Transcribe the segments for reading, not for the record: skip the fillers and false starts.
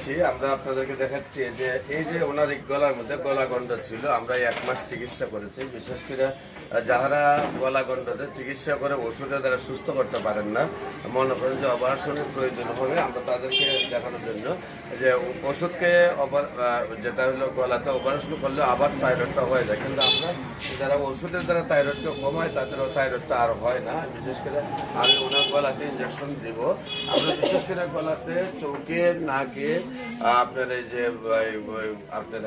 দিচ্ছি। আমরা আপনাদেরকে দেখাচ্ছি যে এই যে ওনার এই গলার মধ্যে গলাগন্ড ছিল, আমরা 1 মাস চিকিৎসা করেছি। বিশেষ করে যারা গলাগন্ডতে চিকিৎসা করে ওষুধের দ্বারা সুস্থ করতে পারেন না, মনে করেন যে অপারেশনের প্রয়োজন হবে, আমরা তাদেরকে দেখানোর জন্য যে ওষুধকে যেটা হলো গলাতে অপারেশন করলে আবার থাইরয়েডটা হয়ে যায়, কিন্তু আমরা যারা ওষুধের দ্বারা থাইরয়েডকে কমায় তাদেরও থাইরয়েডটা আর হয় না। বিশেষ করে আমি ওনার গলাতে ইঞ্জেকশন দিব। আমরা বিশেষ করে গলাতে, চোখে, নাকে, আপনার এই যে আপনার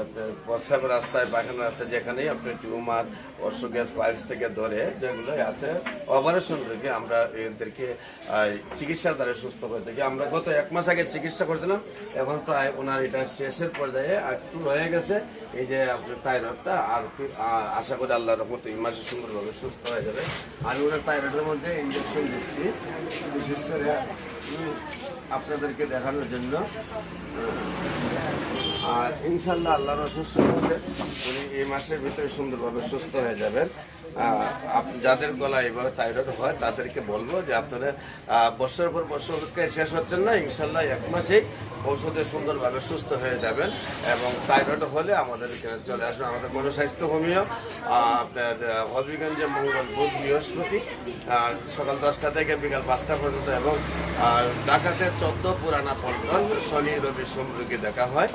প্রস্রাবের রাস্তায়, পায়খানার রাস্তায়, যেখানেই আপনার টিউমার, অর্শ গ্যাস, পাইলস থেকে ধরে যেগুলো আছে অপারেশন থেকে আমরা এদেরকে চিকিৎসার দ্বারা সুস্থ করে থাকি। আমরা গত 1 মাস আগে চিকিৎসা করছিলাম, এখন প্রায় ওনার এটা শেষের পর্যায়ে, একটু রয়ে গেছে এই যে আপনার থাইরয়েডটা। আর আশা করি আল্লাহর রহমতে এই মাসে সুন্দরভাবে সুস্থ হয়ে যাবে। আমি ওনার থাইরয়েডের মধ্যে ইঞ্জেকশন দিচ্ছি বিশেষ করে আপনাদেরকে দেখানোর জন্য। আর ইনশাল্লাহ আল্লাহর অশেষ রহমতে উনি এই মাসের ভিতরে সুন্দরভাবে সুস্থ হয়ে যাবেন। যাদের গলায় এভাবে থাইরয়েড হয় তাদেরকে বলবো যে আপনারা বছরের পর বছর শেষ হচ্ছেন না, ইনশাল্লাহ 1 মাসেই ঔষধে সুন্দরভাবে সুস্থ হয়ে যাবেন। এবং থাইরয়েড হলে আমাদের এখানে চলে আসবেন। আমাদের গণস্বাস্থ্য হোমিও আপনার হবিগঞ্জে মঙ্গল, বুধ, বৃহস্পতি সকাল 10টা থেকে বিকাল 5টা পর্যন্ত, এবং ঢাকাতে 14 পুরানা পল্টন শনি, রবি, সোম রোগী দেখা হয়।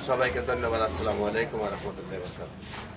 সবাইকে ধন্যবাদ। আসসালামু আলাইকুম ওয়া রাহমাতুল্লাহি ওয়া বারাকাতুহু।